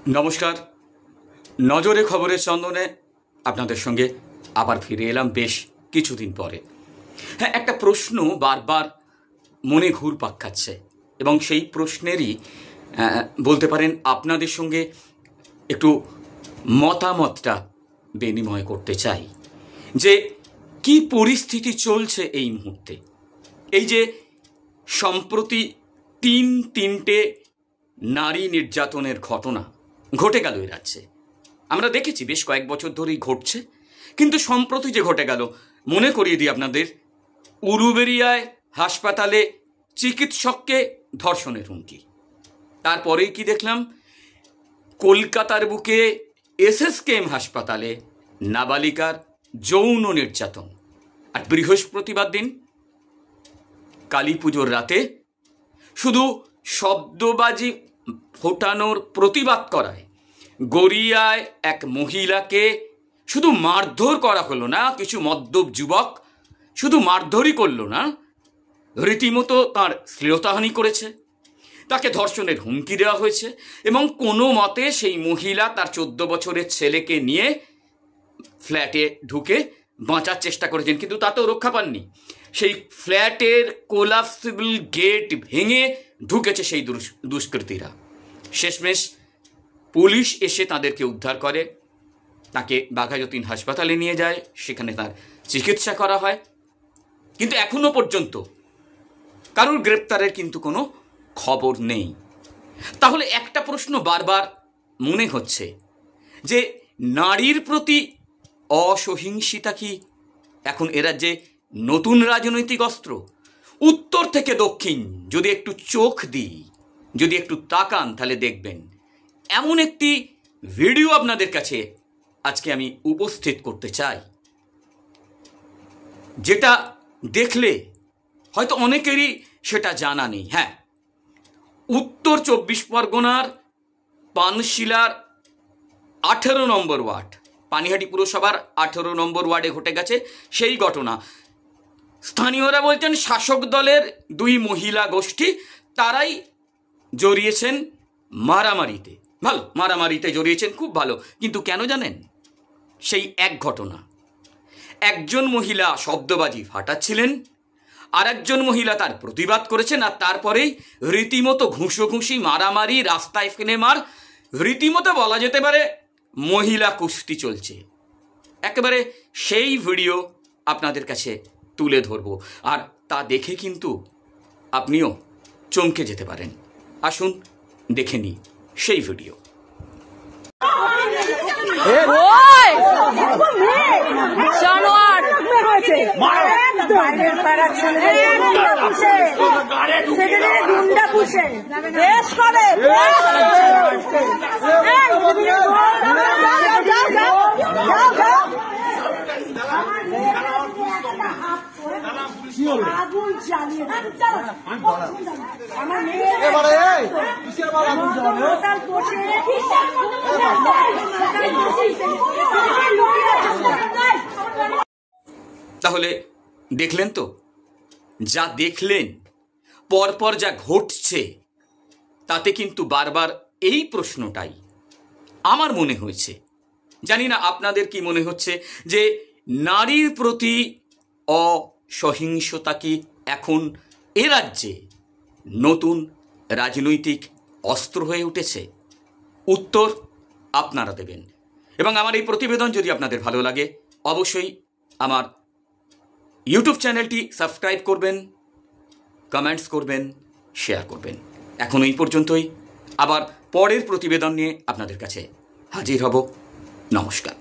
নমস্কার। নজরে খবরের চন্দনে আপনাদের সঙ্গে আবার ফিরে এলাম বেশ কিছুদিন পরে। হ্যাঁ, একটা প্রশ্ন বারবার মনে ঘুরপাক খাচ্ছে এবং সেই প্রশ্নেরই বলতে পারেন আপনাদের সঙ্গে একটু মতামতটা বিনিময় করতে চাই যে কি পরিস্থিতি চলছে এই মুহূর্তে। এই যে সম্প্রতি তিনটে নারী নির্যাতনের ঘটনা ঘটে গেল এই রাজ্যে, আমরা দেখেছি বেশ কয়েক বছর ধরেই ঘটছে, কিন্তু সম্প্রতি যে ঘটে গেল, মনে করিয়ে দিই আপনাদের, উলুবেড়িয়ায় হাসপাতালে চিকিৎসককে ধর্ষণের হুমকি। তারপরেই কি দেখলাম, কলকাতার বুকে এসএসকেএম হাসপাতালে নাবালিকার যৌন নির্যাতন। আর বৃহস্পতিবার দিন কালী পুজোর রাতে শুধু শব্দবাজি ফোটানোর প্রতিবাদ করায় গড়িয়ায় এক মহিলাকে শুধু মারধর করা হলো না, কিছু মদ্যপ যুবক শুধু মারধরই করলো না, রীতিমতো তার শ্লীলতাহানি করেছে, তাকে ধর্ষণের হুমকি দেওয়া হয়েছে এবং কোনো মতে সেই মহিলা তার 14 বছরের ছেলেকে নিয়ে ফ্ল্যাটে ঢুকে বাঁচার চেষ্টা করেছেন, কিন্তু তাতেও রক্ষা পাননি। সেই ফ্ল্যাটের কোলাপসিবল গেট ভেঙে ঢুকেছে সেই দুষ্কৃতীরা। শেষমেশ পুলিশ এসে তাদেরকে উদ্ধার করে, তাকে বাঘাযতীন হাসপাতালে নিয়ে যায়, সেখানে তার চিকিৎসা করা হয়, কিন্তু এখনো পর্যন্ত কারোর গ্রেপ্তারের কিন্তু কোনো খবর নেই। তাহলে একটা প্রশ্ন বারবার মনে হচ্ছে যে নারীর প্রতি অসহিংসিতা কি এখন এ রাজ্যে নতুন রাজনৈতিক অস্ত্র? উত্তর থেকে দক্ষিণ যদি একটু চোখ দিই, যদি একটু তাকান, তাহলে দেখবেন এমন একটি ভিডিও আপনাদের কাছে আজকে আমি উপস্থিত করতে চাই, যেটা দেখলে হয়তো অনেকেরই সেটা জানা নেই। হ্যাঁ, উত্তর 24 পরগনার পানশিলার 18 নম্বর ওয়ার্ড, পানিহাটি পুরসভার 18 নম্বর ওয়ার্ডে ঘটে গেছে সেই ঘটনা। স্থানীয়রা বলছেন শাসক দলের 2 মহিলা গোষ্ঠী তারাই জড়িয়েছেন মারামারিতে। ভালো, মারামারিতে জড়িয়েছেন, খুব ভালো, কিন্তু কেন জানেন? সেই এক ঘটনা, একজন মহিলা শব্দবাজি ফাটাচ্ছিলেন, আর একজন মহিলা তার প্রতিবাদ করেছেন, আর তারপরেই রীতিমতো ঘুষোঘুষি, মারামারি, রাস্তায় ফেলে মার, রীতিমতো বলা যেতে পারে মহিলা কুস্তি চলছে। একেবারে সেই ভিডিও আপনাদের কাছে তুলে ধরব, আর তা দেখে কিন্তু আপনিও চমকে যেতে পারেন। আসুন দেখে নিই সেই ভিডিও। তাহলে দেখলেন তো, যা দেখলেন, পরপর যা ঘটছে, তাতে কিন্তু বারবার এই প্রশ্নটাই আমার মনে হয়েছে। জানি না আপনাদের কি মনে হচ্ছে, যে নারীর প্রতি অসহিংসতা কি এখন এ রাজ্যে নতুন রাজনৈতিক অস্ত্র হয়ে উঠেছে? উত্তর আপনারা দেবেন। এবং আমার এই প্রতিবেদন যদি আপনাদের ভালো লাগে, অবশ্যই আমার ইউটিউব চ্যানেলটি সাবস্ক্রাইব করবেন, কমেন্টস করবেন, শেয়ার করবেন। এখন এই পর্যন্তই, আবার পরের প্রতিবেদন নিয়ে আপনাদের কাছে হাজির হব। নমস্কার।